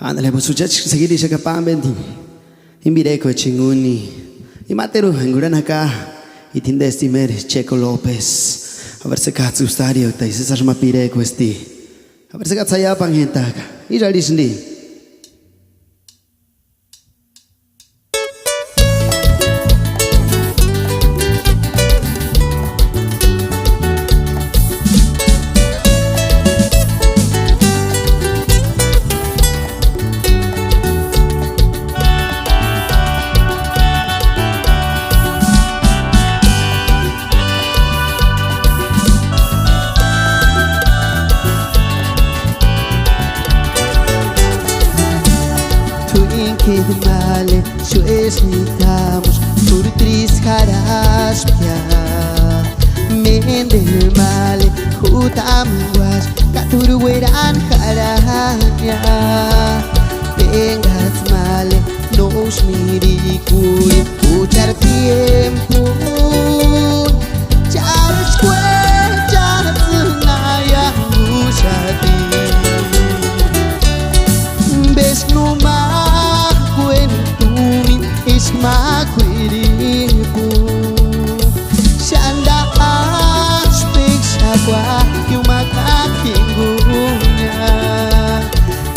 Ándale, pues suchach seguir y pan benti. Invireco chinguni. Y matero en gran acá. Y tinde estimer Checo López. A ver se katsu stadio ta y se sarma pireco esti. A ver se katsaya pangentaka. Y ya disndi. Que de male, yo esmitamos por tris caraspia. Mende male, jutamuas, katurueran caranya. Vengas male, nos miricui, puchar tiempo. Charas cuechas, naya, muchati. Ves no más. Makwiripo Shanda aspexagua que uma caquingunya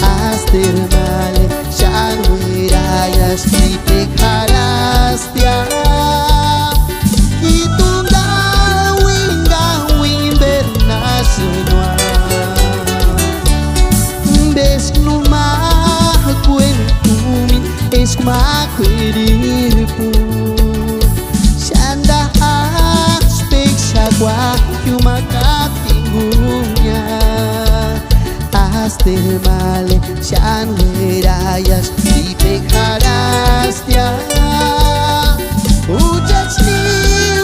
Aster male Shanuirayas y pecarastia Y tunga winga wimber nasenua Ves no macuentumin es makwiripo Shanda aspexagua que uma caquingunya Aster male Shanuirayas y pecarastia Ujachni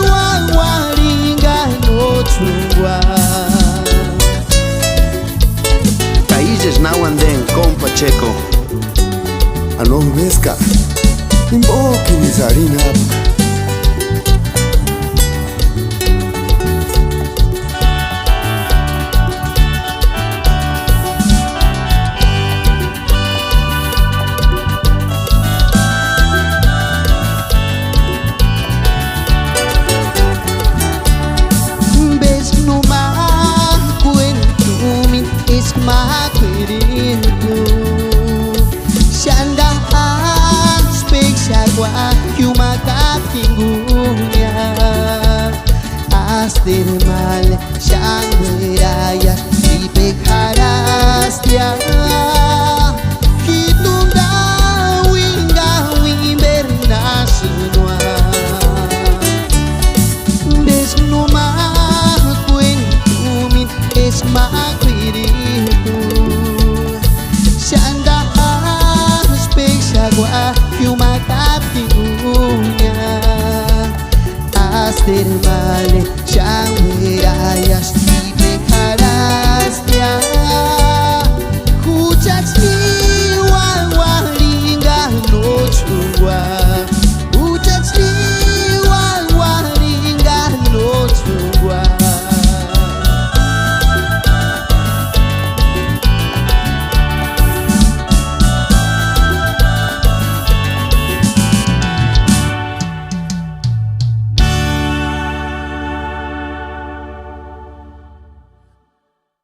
wawaringa no chungwa Países nauanden compa Checo. Alo veska imboki nizarina Ves no mar cuentumin es makwiripo Shanda aspexagua que uma caquingunya Aster male Shanda